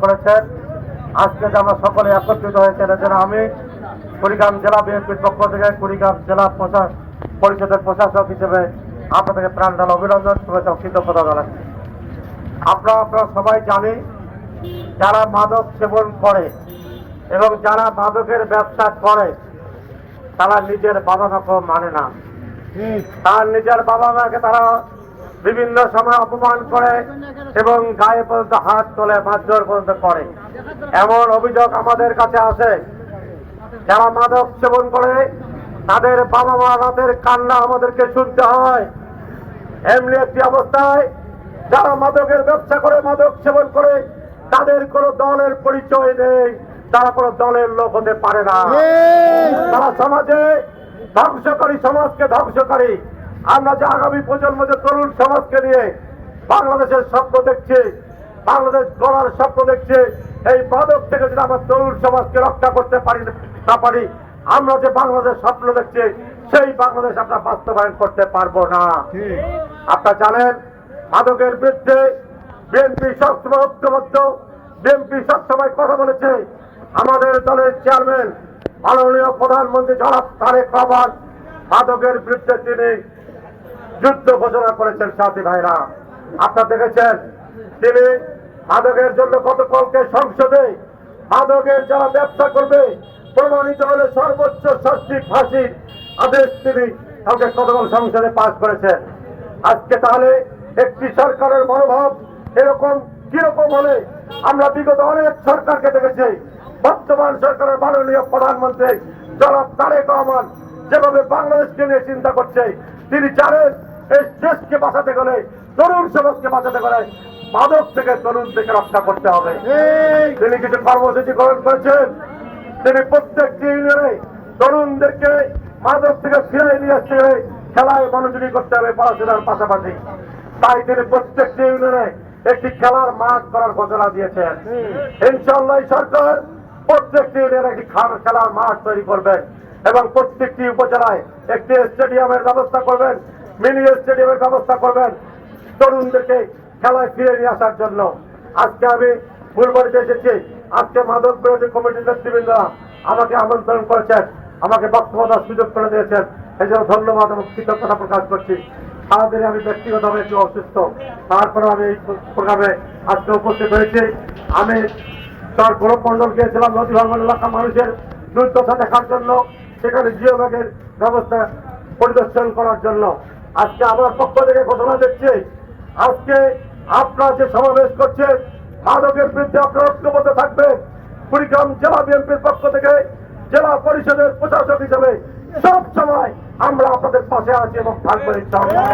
করেছেন। আজকে যে আমরা সকলে একত্রিত হয়েছেন এর জন্য আমি কুড়িগ্রাম জেলা বিএনপির পক্ষ থেকে কুড়িগ্রাম জেলা পরিষদের প্রশাসক হিসেবে আপনাদেরকে প্রাণ ঢালা অভিনন্দন, শুভেচ্ছা ও কৃতজ্ঞতা জানাচ্ছি। আপনারা সবাই জানি, যারা মাদক সেবন করে এবং যারা মাদকের ব্যবসা করে তারা নিজের বাবা মাকে মানে না। তার নিজের বাবা মাকে তারা বিভিন্ন সময় অপমান করে এবং গায়ে পর্যন্ত হাত তোলে, মারধর পর্যন্ত করে। এমন অভিযোগ আমাদের কাছে আছে। যারা মাদক সেবন করে তাদের বাবা মা রাতের কান্না আমাদেরকে শুনতে হয়। এমনি একটি অবস্থায় যারা মাদকের ব্যবসা করে, মাদক সেবন করে, তাদের কোনো দলের পরিচয় নেই, তারা কোনো দলের লোক হতে পারে না। তারা সমাজে ধ্বংসকারী, সমাজকে ধ্বংসকারী। আমরা যে আগামী প্রজন্ম, যে তরুণ সমাজকে নিয়ে বাংলাদেশের স্বপ্ন দেখছি, বাংলাদেশ গড়ার স্বপ্ন দেখছি, এই মাদক থেকে যদি আমরা তরুণ সমাজকে রক্ষা করতে না পারি, আমরা যে বাংলাদেশ স্বপ্ন দেখছি সেই বাংলাদেশ আমরা বাস্তবায়ন করতে পারবো না। আপনারা জানেন, মাদকের বিরুদ্ধে বিএনপি সবসময় ঐক্যবদ্ধ। বিএনপি সবসময় কথা বলেছে। আমাদের দলের চেয়ারম্যান মাননীয় প্রধানমন্ত্রী জনাব তারেক রহমান মাদকের বিরুদ্ধে তিনি যুদ্ধ ঘোষণা করেছেন। সাথী ভাইরা, আপনারা দেখেছেন তিনি মাদকের জন্য গতকালকে সংসদে মাদকের যারা ব্যবসা করবে প্রমাণিত হলে সর্বোচ্চ শাস্তি ফাঁসির আদেশ তিনি কালকে গতকাল সংসদে পাস করেছেন। আজকে তাহলে একটি সরকারের মনোভাব এরকম কিরকম হলে, আমরা বিগত অনেক সরকারকে দেখেছি, বর্তমান সরকারের মাননীয় প্রধানমন্ত্রী জনাব তারেক রহমান যেভাবে বাংলাদেশকে নিয়ে চিন্তা করছে, তিনি জানেন এই দেশকে বাঁচাতে গেলে, তরুণ সমাজকে বাঁচাতে গেলে মাদক থেকে তরুণদেরকে রক্ষা করতে হবে। তিনি কিছু কর্মসূচি গ্রহণ করেছেন। তিনি প্রত্যেকটি ইউনিয়নে তরুণদেরকে মাদক থেকে ফিরিয়ে নিয়ে আসতে হবে, খেলায় মনোযোগী করতে হবে পড়াশোনার পাশাপাশি। তাই তিনি প্রত্যেকটি ইউনিয়নে একটি খেলার মাঠ করার ঘোষণা দিয়েছেন। ইনশাআল্লাহ সরকার প্রত্যেকটি ইউনিয়নে একটি খেলার মাঠ তৈরি করবেন এবং প্রত্যেকটি উপজেলায় একটি স্টেডিয়ামের ব্যবস্থা করবেন, মিনি স্টেডিয়ামের ব্যবস্থা করবেন তরুণদেরকে খেলায় ফিরে নিয়ে আসার জন্য। আজকে আমি ফুলবাড়িতে এসেছি। আজকে মাদক বিরোধী কমিটির নেতৃবৃন্দরা আমাকে আমন্ত্রণ করেছেন, আমাকে বক্তব্য দেওয়ার সুযোগ করে দিয়েছেন। এই জন্য ধন্যবাদ এবং কৃতজ্ঞতা প্রকাশ করছি। সারাদিনে আমি ব্যক্তিগতভাবে একটু অসুস্থ, তারপরে আমি এই প্রোগ্রামে আজকে উপস্থিত হয়েছি। আমি তার গৌরব মন্ডল গিয়েছিলাম নদী ভাঙ্গন এলাকার মানুষের দুর্দশা দেখার জন্য, সেখানে জিও ব্যাগের ব্যবস্থা পরিদর্শন করার জন্য। আজকে আমার পক্ষ থেকে ঘোষণা দিচ্ছি, আজকে আপনারা যে সমাবেশ করছেন মাদকের বিরুদ্ধে আপনারা ঐক্যবদ্ধ থাকবেন। কুড়িগ্রাম জেলা বিএনপির পক্ষ থেকে জেলা পরিষদের প্রশাসক হিসেবে সব সময় আমরা আপনাদের পাশে আছি এবং থাকবো ইনশাআল্লাহ।